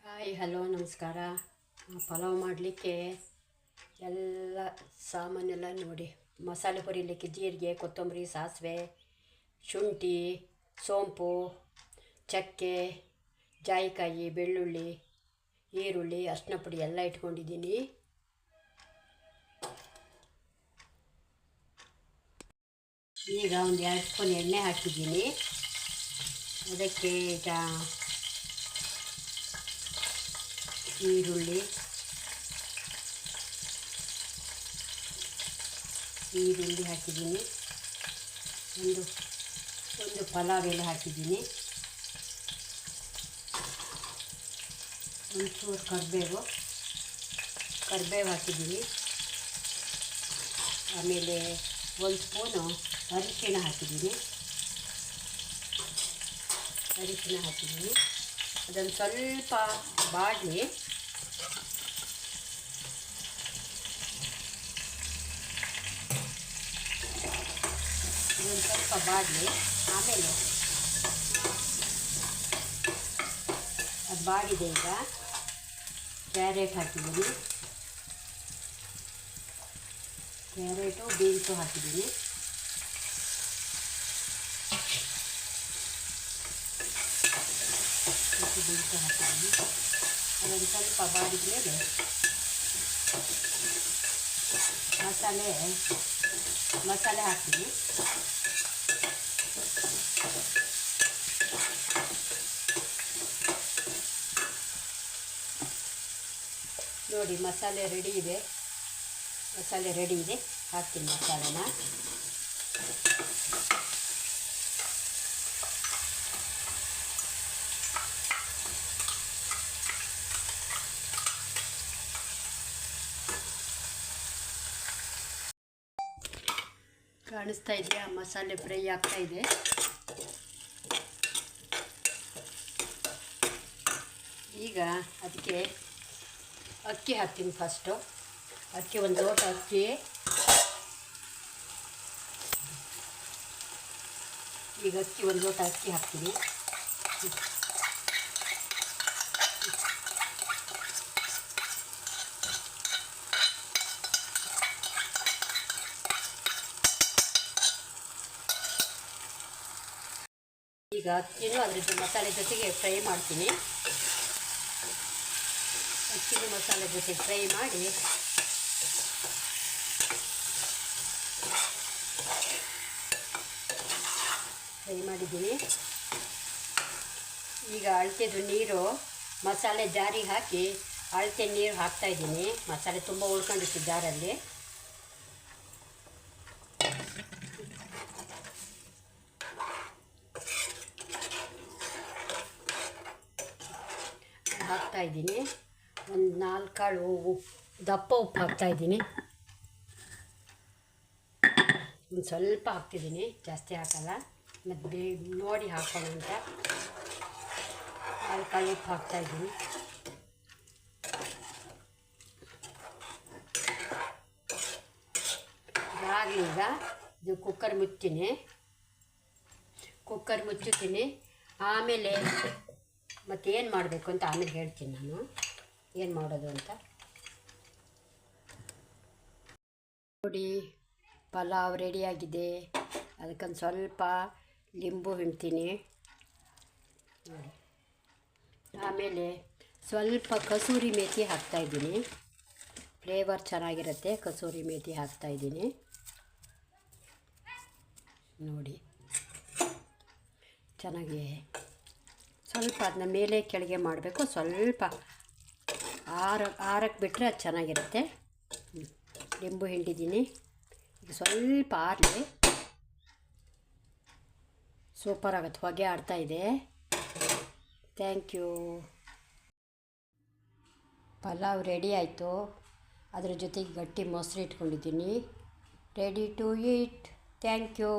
Hi hello ನಮಸ್ಕಾರ. ಪಲಾವ್ ಮಾಡಲಿಕ್ಕೆ ಎಲ್ಲ ಸಾಮಾನೆಲ್ಲ ನೋಡಿ. ಮಸಾಲೆ ಹುರಿಲಿಕ್ಕೆ ಜೀರಿಗೆ, ಕೊತ್ತಂಬರಿ, ಸಾಸಿವೆ, ಶುಂಠಿ, ಸೋಂಪು, ಚಕ್ಕೆ, ಜಾಯಿಕಾಯಿ, ಬೆಳ್ಳುಳ್ಳಿ, ಈರುಳ್ಳಿ, ಅರಿಶಿನ ಪುಡಿ ಎಲ್ಲ ಇಟ್ಕೊಂಡಿದ್ದೀನಿ. ಈಗ ಒಂದು 2 ಸ್ಪೂನ್ ಎಣ್ಣೆ ಹಾಕಿದ್ದೀನಿ. ಅದಕ್ಕೆ ಈಗ ಈರುಳ್ಳಿ ಹಾಕಿದ್ದೀನಿ. ಒಂದು ಪಲಾವ್ ಎಲೆ ಹಾಕಿದ್ದೀನಿ. ಒಂಚೂರು ಕರಿಬೇವು ಹಾಕಿದ್ದೀನಿ. ಆಮೇಲೆ 1 ಸ್ಪೂನು ಅರಿಶಿಣ ಹಾಕಿದ್ದೀನಿ. ಅದನ್ನು ಸ್ವಲ್ಪ ಬಾಡಲಿ. ಆಮೇಲೆ ಅದು ಬಾಡಿದೆ. ಈಗ ಕ್ಯಾರೆಟ್ ಹಾಕಿದ್ದೀನಿ. ಬೀನ್ಸು ಹಾಕಿದ್ದೀನಿ. ಅದನ್ನು ಸ್ವಲ್ಪ ಬಾಡಿದ ಮೇಲೆ ಮಸಾಲೆ ಹಾಕ್ತೀನಿ. ನೋಡಿ, ಮಸಾಲೆ ರೆಡಿ ಇದೆ. ಹಾಕ್ತೀನಿ ಮಸಾಲೆನ. ಕಾಣಿಸ್ತಾ ಇದೆಯಾ? ಮಸಾಲೆ ಫ್ರೈ ಆಗ್ತಾ ಇದೆ. ಈಗ ಅದಕ್ಕೆ ಅಕ್ಕಿ ಹಾಕ್ತೀನಿ. ಫಸ್ಟು ಒಂದು ಲೋಟ ಅಕ್ಕಿ. ಒಂದು ಲೋಟ ಅಕ್ಕಿ ಹಾಕ್ತೀನಿ. ಈಗ ಅಕ್ಕಿನೂ ಅದ್ರ ಮಸಾಲೆ ಜೊತೆಗೆ ಫ್ರೈ ಮಾಡ್ತೀನಿ. ಅಕ್ಕಿನೂ ಮಸಾಲೆ ಜೊತೆಗೆ ಫ್ರೈ ಮಾಡಿದ್ದೀನಿ. ಈಗ ಅಳತೆದು ನೀರು ಮಸಾಲೆ ಜಾರಿಗೆ ಹಾಕಿ ಅಳತೆ ನೀರು ಹಾಕ್ತಾಯಿದ್ದೀನಿ. ಮಸಾಲೆ ತುಂಬ ಉಳ್ಕೊಂಡಿತ್ತು ಜಾರಲ್ಲಿ. ಹಾಕ್ತಾಯಿದ್ದೀನಿ. ಒಂದು 4 ಕಾಳು ದಪ್ಪ ಉಪ್ಪು ಹಾಕ್ತಾಯಿದ್ದೀನಿ. ಒಂದು ಸ್ವಲ್ಪ ಹಾಕ್ತಿದ್ದೀನಿ, ಜಾಸ್ತಿ ಹಾಕಲ್ಲ. ಮತ್ತು ನೋಡಿ ಹಾಕೋಣ ಅಂತ 4 ಕಾಳು ಉಪ್ಪು ಹಾಕ್ತಾಯಿದ್ದೀನಿ. ಈಗ ಇದು ಕುಕ್ಕರ್ ಮುಚ್ಚುತ್ತೀನಿ. ಆಮೇಲೆ ಮತ್ತೇನು ಮಾಡಬೇಕು ಅಂತ ಆಮೇಲೆ ಹೇಳ್ತೀನಿ ನಾನು, ಏನು ಮಾಡೋದು ಅಂತ. ನೋಡಿ, ಪಲಾವ್ ರೆಡಿಯಾಗಿದೆ. ಅದಕ್ಕೊಂದು ಸ್ವಲ್ಪ ಲಿಂಬು ಹಿಂಡ್ತೀನಿ ನೋಡಿ. ಆಮೇಲೆ ಸ್ವಲ್ಪ ಕಸೂರಿ ಮೇಥಿ ಹಾಕ್ತಾಯಿದ್ದೀನಿ. ಫ್ಲೇವರ್ ಚೆನ್ನಾಗಿರುತ್ತೆ. ಕಸೂರಿ ಮೇಥಿ ಹಾಕ್ತಾಯಿದ್ದೀನಿ ನೋಡಿ. ಚೆನ್ನಾಗಿ ಸ್ವಲ್ಪ ಅದನ್ನ ಮೇಲೆ ಕೆಳಗೆ ಮಾಡಬೇಕು. ಸ್ವಲ್ಪ ಆರಕ್ಕೆ ಬಿಟ್ಟರೆ ಅದು ಚೆನ್ನಾಗಿರುತ್ತೆ. ಲಿಂಬು ಹಿಂಡಿದ್ದೀನಿ. ಈಗ ಸ್ವಲ್ಪ ಆರಲಿ. ಸೂಪರ್ ಆಗುತ್ತೆ. ಹೊಗೆ ಆಡ್ತಾಯಿದೆ. Thank you. ಪಲಾವ್ ರೆಡಿ ಆಯಿತು. ಅದ್ರ ಜೊತೆಗೆ ಗಟ್ಟಿ ಮೊಸರು ಇಟ್ಕೊಂಡಿದ್ದೀನಿ. Ready to eat. Thank you.